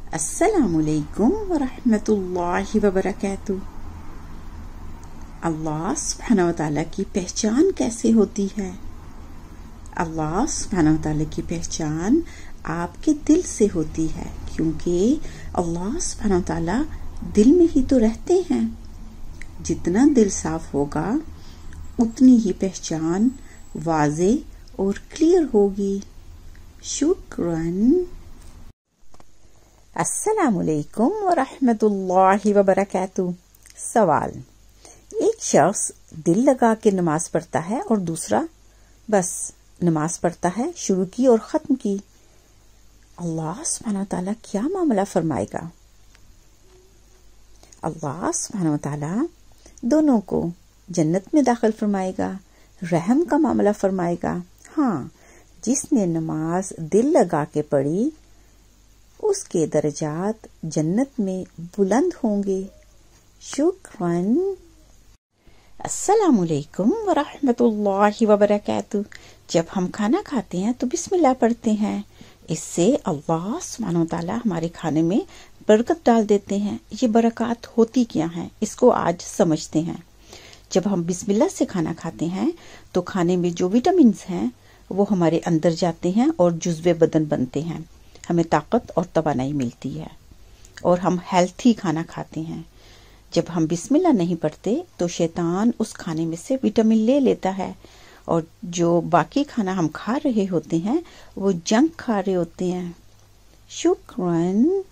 अस्सलामुअलैकुम वरहमतुल्लाहि वबरकातुह। अल्लाह सुब्हानहू व तआला की पहचान कैसे होती है? अल्लाह सुब्हानहू व तआला की पहचान आपके दिल से होती है, क्योंकि अल्लाह सुब्हानहू व तआला दिल में ही तो रहते हैं। जितना दिल साफ होगा उतनी ही पहचान वाज़े और क्लियर होगी। शुक्रन। अस्सलामुअलैकुम वरहमतुल्लाहि वबरकातुह। सवाल: एक शख्स दिल लगा के नमाज पढ़ता है और दूसरा बस नमाज पढ़ता है, शुरू की और ख़त्म की। अल्लाह सुब्हानहू व तआला क्या मामला फरमाएगा? अल्लाह सुब्हानहू व तआला दोनों को जन्नत में दाखिल फरमाएगा, रहम का मामला फरमाएगा। हाँ, जिसने नमाज दिल लगा के पढ़ी उसके दर्जात जन्नत में बुलंद होंगे। शुक्रन। अस्सलामुअलैकुम वरहमतुल्लाहि वबरकातुह। जब हम खाना खाते हैं तो बिस्मिल्लाह पढ़ते हैं। इससे अल्लाह सुब्हानहू व तआला हमारे खाने में बरकत डाल देते हैं। ये बरकत होती क्या है, इसको आज समझते हैं। जब हम बिस्मिल्लाह से खाना खाते हैं तो खाने में जो विटामिन हैं वो हमारे अंदर जाते हैं और जुज़्वे बदन बनते हैं। हमें ताकत और तवानाई मिलती है और हम हेल्थी खाना खाते हैं। जब हम बिस्मिल्लाह नहीं पढ़ते तो शैतान उस खाने में से विटामिन ले लेता है और जो बाकी खाना हम खा रहे होते हैं वो जंक खा रहे होते हैं। शुक्रन।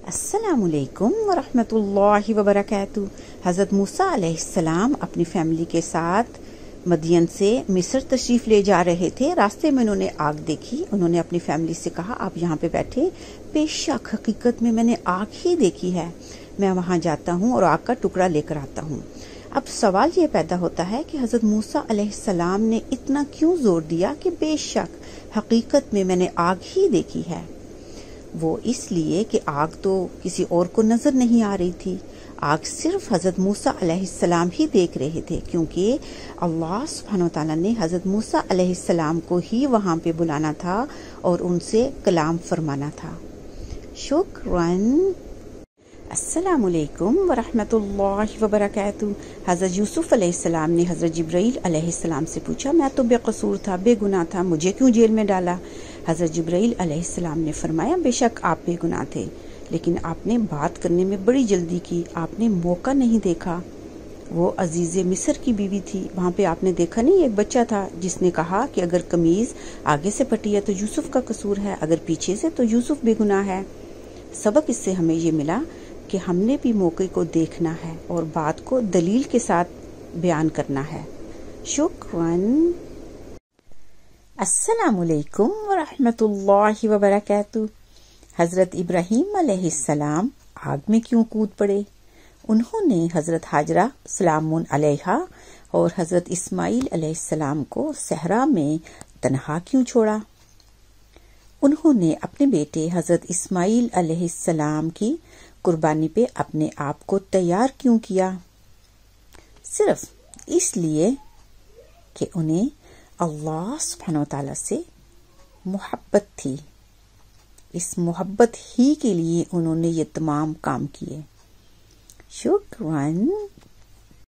अस्सलामुअलैकुम वरहमतुल्लाहि वबरकातुह। हज़रत मूसा अलैहिस्सलाम अपनी फैमिली के साथ मदियन से मिस्र तशरीफ ले जा रहे थे। रास्ते में उन्होंने आग देखी। उन्होंने अपनी फैमिली से कहा, आप यहाँ पे बैठे, बेशक हकीकत में मैंने आग ही देखी है, मैं वहाँ जाता हूँ और आग का टुकड़ा लेकर आता हूँ। अब सवाल ये पैदा होता है कि हज़रत मूसा अलैहिस्सलाम ने इतना क्यों जोर दिया कि बेशक हकीकत में मैंने आग ही देखी है? वो इसलिए कि आग तो किसी और को नजर नहीं आ रही थी, आग सिर्फ हज़रत मूसा अलैहिस्सलाम ही देख रहे थे, क्योंकि अल्लाह सुब्हानहू व तआला ने हज़रत मूसा अलैहिस्सलाम को ही वहाँ पे बुलाना था और उनसे कलाम फरमाना था। शुक्रन। अस्सलामुअलैकुम वरहमतुल्लाहि वबरकातुह। हज़रत यूसुफ अलैहिस्सलाम ने हज़रत जिब्राइल अलैहिस्सलाम से पूछा, मैं तो बेकसूर था, बेगुनाह था, मुझे क्यों जेल में डाला? हज़रत जिब्राइल अलैहिस्सलाम ने फरमाया, बेशक आप बेगुनाह थे, लेकिन आपने बात करने में बड़ी जल्दी की, आपने मौका नहीं देखा। वो अजीज़े मिस्र की बीवी थी, वहाँ पे आपने देखा नहीं, एक बच्चा था जिसने कहा कि अगर कमीज़ आगे से फटी है तो यूसुफ का कसूर है, अगर पीछे से तो यूसुफ बेगुनाह है। सबक इससे हमें ये मिला कि हमने भी मौके को देखना है और बात को दलील के साथ बयान करना है। शुक्रन। अस्सलामुअलैकुम वरहमतुल्लाहि वबरकातुह। हज़रत इब्राहीम अलैहिस्सलाम आग में क्यों कूद पड़े? उन्होंने हज़रत हाजरा सलामुन अलैहा और हज़रत इस्माइल अलैहिस्सलाम को सहरा में तन्हा क्यों छोड़ा? उन्होंने अपने बेटे हज़रत इस्माइल अलैहिस्सलाम की कुर्बानी पे अपने आप को तैयार क्यों किया? सिर्फ इसलिए कि उन्हें अल्लाह सुब्हानहू व तआला से मोहब्बत थी। इस मोहब्बत ही के लिए उन्होंने ये तमाम काम किए। शुक्रन।